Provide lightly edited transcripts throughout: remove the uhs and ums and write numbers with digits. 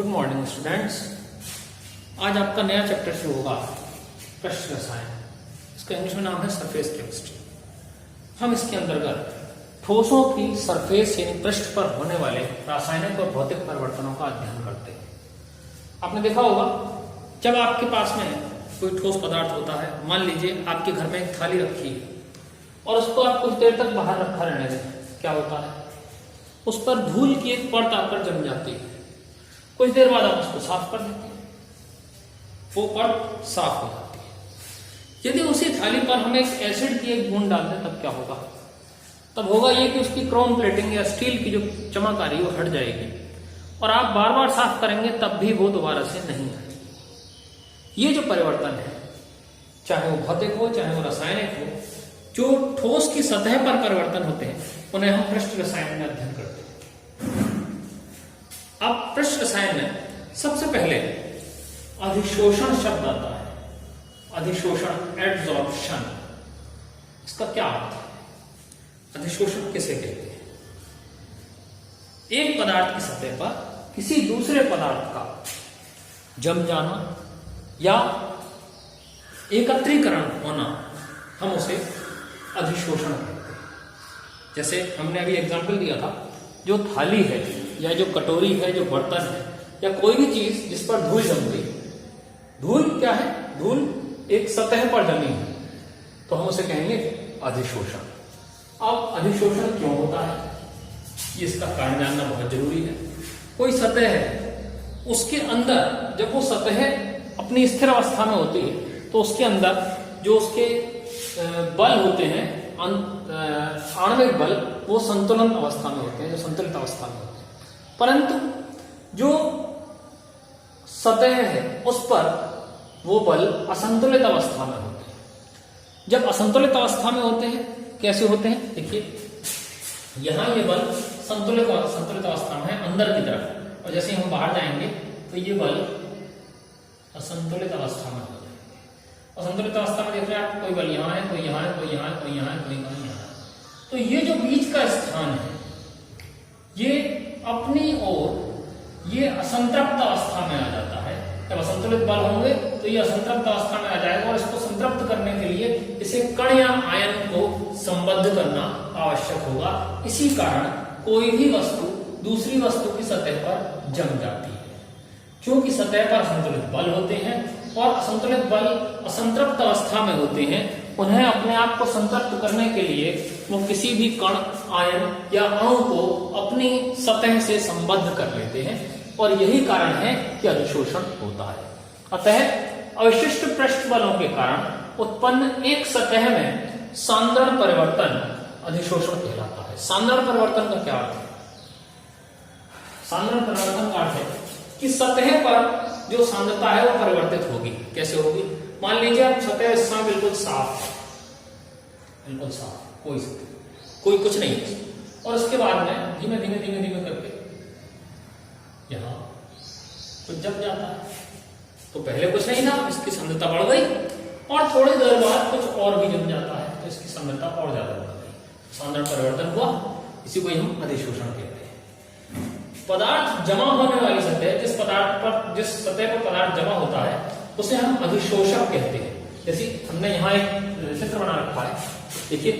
Good morning students. आज आपका नया चैप्टर शुरू होगा, पृष्ठ रसायन। इसका इंग्लिश में नाम है सरफेस केमिस्ट्री। हम इसके अंतर्गत ठोसों की सरफेस यानी पृष्ठ पर होने वाले रासायनिक और भौतिक परिवर्तनों का अध्ययन करते हैं। आपने देखा होगा, जब आपके पास में कोई ठोस पदार्थ होता है, मान लीजिए आपके घर में एक थाली रखी है और उसको आप कुछ देर तक बाहर रखा रहने दें, क्या होता है, उस पर धूल की एक परत आकर जम जाती है। कुछ देर बाद आप उसको साफ कर देते हैं, वो परत साफ हो जाती है। यदि उसी थाली पर हम एक एसिड की एक बूंद डाल दें, तब क्या होगा? तब होगा ये कि उसकी क्रोम प्लेटिंग या स्टील की जो चमक आ रही है वो हट जाएगी और आप बार बार साफ करेंगे तब भी वो दोबारा से नहीं आएगी। ये जो परिवर्तन है, चाहे वो भौतिक हो चाहे वो रासायनिक हो, जो ठोस की सतह पर परिवर्तन होते हैं उन्हें हम पृष्ठ रसायन में अध्ययन करते हैं। अब पृष्ठ रसायन में सबसे पहले अधिशोषण शब्द आता है। अधिशोषण, एड्सॉर्प्शन, इसका क्या अर्थ है? अधिशोषण किसे कहते हैं? एक पदार्थ की सतह पर किसी दूसरे पदार्थ का जम जाना या एकत्रीकरण होना, हम उसे अधिशोषण कहते हैं। जैसे हमने अभी एग्जाम्पल दिया था, जो थाली है या जो कटोरी है, जो बर्तन है या कोई भी चीज जिस पर धूल जम गई, धूल क्या है? धूल एक सतह पर जमी है, तो हम उसे कहेंगे अधिशोषण। अब अधिशोषण क्यों होता है, ये इसका कारण जानना बहुत जरूरी है। कोई सतह है, उसके अंदर जब वो सतह अपनी स्थिर अवस्था में होती है तो उसके अंदर जो उसके बल होते हैं, आणविक बल, वो संतुलन अवस्था में होते हैं, जो संतुलित अवस्था में होते हैं। परंतु जो सतह है उस पर वो बल असंतुलित अवस्था में होते हैं। जब असंतुलित अवस्था में होते हैं, कैसे होते हैं? देखिए, यहां ये बल संतुलित अवस्था में है अंदर की तरफ, और जैसे हम बाहर जाएंगे तो ये बल असंतुलित अवस्था में हो जाएंगे। असंतुलित अवस्था में देख रहे हैं आप, कोई बल यहाँ है, कोई यहाँ है, कोई यहाँ है, कोई यहाँ है, कोई यहाँ है। तो ये जो बीच का स्थान है, ये अपनी ओर ये असंतृप्त अवस्था में आ जाता है। जब असंतुलित बल होंगे तो ये असंतृप्त अवस्था में आ जाएगा और इसको संतृप्त करने के लिए इसे कण या आयन को संबद्ध करना आवश्यक होगा। इसी कारण कोई भी वस्तु दूसरी वस्तु की सतह पर जम जाती है। क्योंकि सतह पर असंतुलित बल होते हैं और असंतुलित बल असंतृप्त अवस्था में होते हैं, उन्हें अपने आप को संतृप्त करने के लिए वो किसी भी कण, आयन या अणु को अपनी सतह से संबद्ध कर लेते हैं, और यही कारण है कि अधिशोषण होता है। अतः अवशिष्ट पृष्ठ बलों के कारण उत्पन्न एक सतह में सांद्रण परिवर्तन अधिशोषण कहलाता है। सांद्रण परिवर्तन का क्या अर्थ है? सांद्रण परिवर्तन का अर्थ है कि सतह पर जो सांद्रता है वो परिवर्तित होगी। कैसे होगी? मान लीजिए आप सतह इस समय बिल्कुल साफ है, बिल्कुल साफ, कोई कुछ नहीं है, और उसके बाद में धीमे धीमे धीमे धीमे करके यहां कुछ जम जाता है। तो पहले कुछ नहीं था, इसकी सांद्रता बढ़ गई, और थोड़ी देर बाद कुछ और भी जम जाता है तो इसकी सांद्रता और ज्यादा बढ़ गई, सांद्रण परिवर्तन हुआ। इसी को हम अधिशोषण कहते हैं। पदार्थ जमा होने वाली सतह, जिस सतह पर पदार्थ जमा होता है उसे हम अधिशोषक कहते हैं। जैसे हमने यहाँ एक चित्र बना रखा है, देखिए,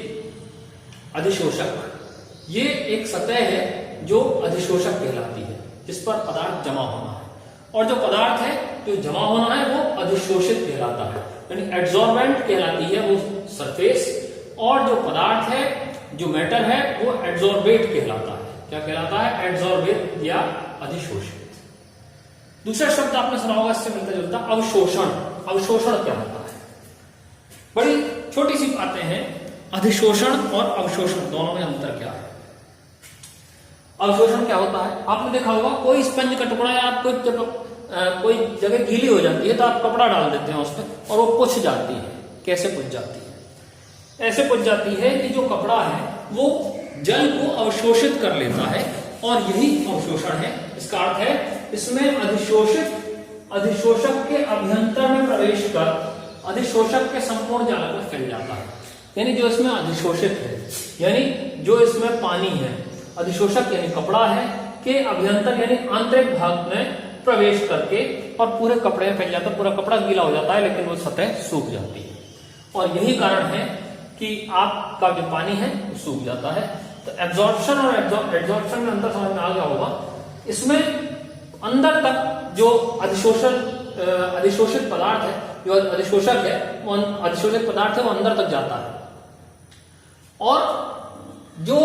अधिशोषक, ये एक सतह है जो अधिशोषक कहलाती है, जिस पर पदार्थ जमा होना है, और जो पदार्थ है जो जमा होना है वो अधिशोषित कहलाता है, यानी एड्सॉर्बेंट कहलाती है वो सरफेस, और जो पदार्थ है, जो मैटर है, वो एड्सॉर्बेट कहलाता है। क्या कहलाता है? एड्सॉर्बेट या अधिशोषित। दूसरा शब्द आपने सुना होगा इससे मिलता जुलता, अवशोषण। अवशोषण क्या होता है? बड़ी छोटी सी बातें हैं। अधिशोषण और अवशोषण दोनों में अंतर क्या है? अवशोषण क्या होता है? आपने देखा होगा, कोई स्पंज का टुकड़ा या आप कोई जगह गीली हो जाती है तो आप कपड़ा डाल देते हैं उस पर और वो पुछ जाती है। कैसे पुछ जाती है? ऐसे पुछ जाती है कि जो कपड़ा है वो जल को अवशोषित कर लेता है, और यही अवशोषण है। इसका अर्थ है इसमें अधिशोषक के अभ्यंतर में प्रवेश कर अधिशोषक के संपूर्ण जाल में फैल जाता है। यानी जो इसमें अधिशोषित है, यानी जो इसमें पानी है, अधिशोषक यानी कपड़ा है, के अभ्यंतर यानी आंतरिक भाग में प्रवेश करके और पूरे कपड़े में फैल जाता है, पूरा कपड़ा गीला हो जाता है, लेकिन वो सतह सूख जाती है। और यही कारण है कि आपका जो पानी है वो सूख जाता है। तो एब्जॉर्प्शन और एड्जॉर्प्शन में अंतर समझ में आ गया होगा। इसमें अंदर तक जो अधिशोषित पदार्थ है, जो अधिशोषक है, वो अधिशोषित पदार्थ है वो अंदर तक जाता है, और जो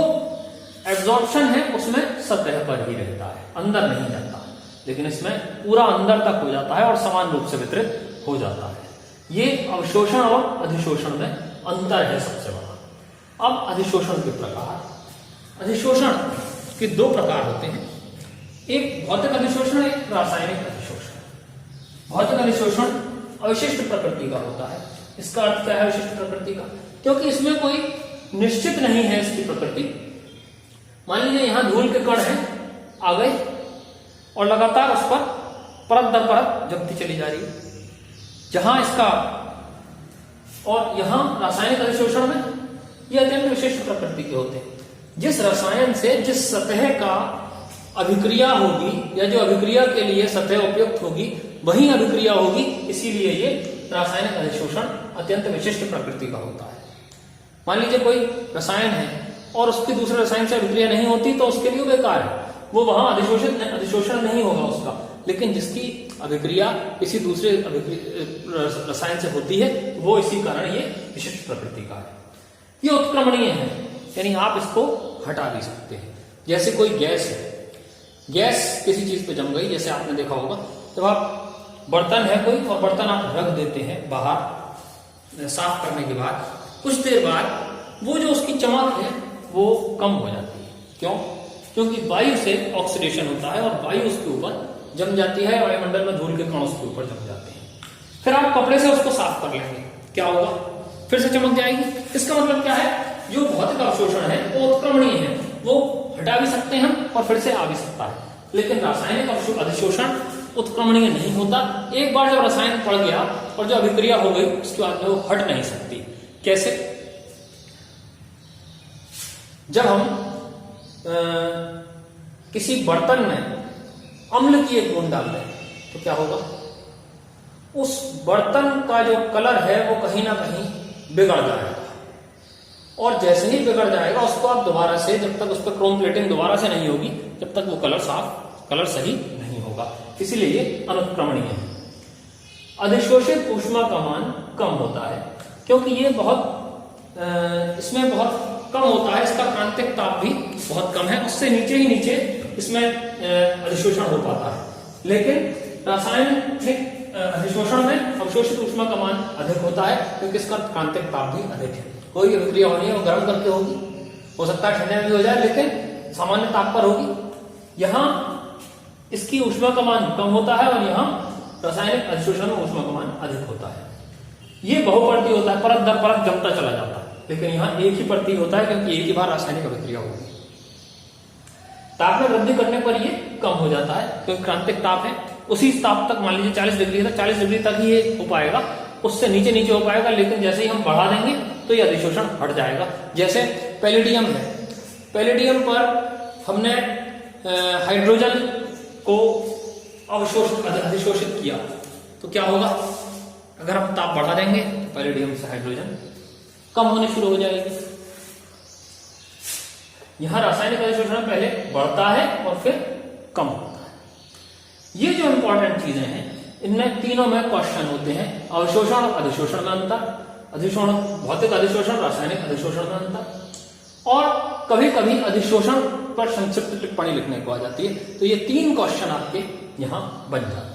एब्जॉर्प्शन है उसमें सतह पर ही रहता है, अंदर नहीं जाता। लेकिन इसमें पूरा अंदर तक हो जाता है और समान रूप से वितरित हो जाता है। ये अवशोषण और अधिशोषण में अंतर है सबसे बड़ा। अब अधिशोषण के प्रकार। अधिशोषण के दो प्रकार होते हैं, एक भौतिक अधिशोषण, एक रासायनिक अधिशोषण। भौतिक अधिशोषण अविशिष्ट प्रकृति का होता है। इसका अर्थ क्या है विशिष्ट प्रकृति का? क्योंकि इसमें कोई निश्चित नहीं है इसकी प्रकृति। मान लीजिए यहां धूल के कण है, आ गए और लगातार उस पर परत दर परत जमती चली जा रही है। जहां इसका और यहां रासायनिक अधिशोषण में ये अत्यंत विशिष्ट प्रकृति के होते हैं। जिस रसायन से जिस सतह का अभिक्रिया होगी या जो अभिक्रिया के लिए सतह उपयुक्त होगी वही अभिक्रिया होगी, इसीलिए ये रासायनिक अधिशोषण अत्यंत विशिष्ट प्रकृति का होता है। मान लीजिए कोई रसायन है और उसकी दूसरे रसायन से अभिक्रिया नहीं होती तो उसके लिए बेकार है, वो वहां अधिशोषण नहीं होगा उसका। लेकिन जिसकी अभिक्रिया किसी दूसरे रसायन से होती है वो इसी कारण ये विशिष्ट प्रकृति का है। ये उत्क्रमणीय है, यानी आप इसको हटा भी सकते हैं। जैसे कोई गैस है, गैस किसी चीज पे जम गई, जैसे आपने देखा होगा जब आप बर्तन है कोई और बर्तन आप रख देते हैं बाहर साफ करने के बाद, कुछ देर बाद वो जो उसकी चमक है वो कम हो जाती है। क्यों? क्योंकि वायु से ऑक्सीडेशन होता है और वायु उसके ऊपर जम जाती है, वायुमंडल में धूल के कण उसके ऊपर जम जाते हैं। फिर आप कपड़े से उसको साफ कर लेंगे, क्या होगा? फिर से चमक जाएगी। इसका मतलब क्या है? जो भौतिक अवशोषण है वो उत्क्रमणीय है, वो हटा भी सकते हैं और फिर से आ भी सकता है। लेकिन रासायनिक अधिशोषण उत्क्रमणीय नहीं होता। एक बार जब रसायन पड़ गया और जो अभिक्रिया हो गई उसके बाद में वो हट नहीं सकती। कैसे? जब हम किसी बर्तन में अम्ल की एक बूंद डाल दें तो क्या होगा? उस बर्तन का जो कलर है वो कहीं ना कहीं बिगड़ जाएगा, और जैसे ही बिगड़ जाएगा उसको आप दोबारा से, जब तक उस पर क्रोम प्लेटिंग दोबारा से नहीं होगी जब तक वो कलर सही नहीं होगा। इसीलिए ये अनुत्क्रमणीय है। अधिशोषित ऊष्मा का मान कम होता है क्योंकि ये इसमें बहुत कम होता है, इसका क्रांतिक ताप भी बहुत कम है, उससे नीचे ही नीचे इसमें अधिशोषण हो पाता है। लेकिन रासायनिक अधिशोषण में अवशोषित ऊष्मा का मान अधिक होता है क्योंकि इसका क्रांतिक ताप भी अधिक है। कोई अभिक्रिया होनी है वो गर्म करके होगी, हो सकता है ठंडे में भी हो जाए, लेकिन सामान्य ताप पर होगी। यहाँ इसकी ऊष्मा का मान कम होता है और यहाँ रासायनिक अधिशोषण में ऊष्मा का मान अधिक होता है। ये बहुपर्ती होता है, परत दर परत जमता चला जाता है। लेकिन यहाँ एक ही परती होता है क्योंकि एक ही बार रासायनिक अभिक्रिया होगी। ताप में वृद्धि करने पर ये कम हो जाता है क्योंकि क्रांतिक ताप है। उसी ताप तक, मान लीजिए 40 डिग्री तक, 40 डिग्री तक ही ये हो पाएगा, उससे नीचे नीचे हो पाएगा। लेकिन जैसे ही हम बढ़ा देंगे तो ये अधिशोषण हट जाएगा। जैसे पैलेडियम है, पैलेडियम पर हमने हाइड्रोजन को अधिशोषित किया तो क्या होगा? अगर हम ताप बढ़ा देंगे तो पैलेडियम से हाइड्रोजन कम होने शुरू हो जाएगी। यहां रासायनिक अधिशोषण पहले बढ़ता है और फिर कम होता है। ये जो इंपॉर्टेंट चीजें हैं इनमें तीनों में क्वेश्चन होते हैं। अवशोषण और अधिशोषण में अंतर, अधिशोषण भौतिक अधिशोषण, रासायनिक अधिशोषण में अंतर, और कभी कभी अधिशोषण पर संक्षिप्त टिप्पणी लिखने को आ जाती है। तो ये 3 क्वेश्चन आपके यहां बन जाते हैं।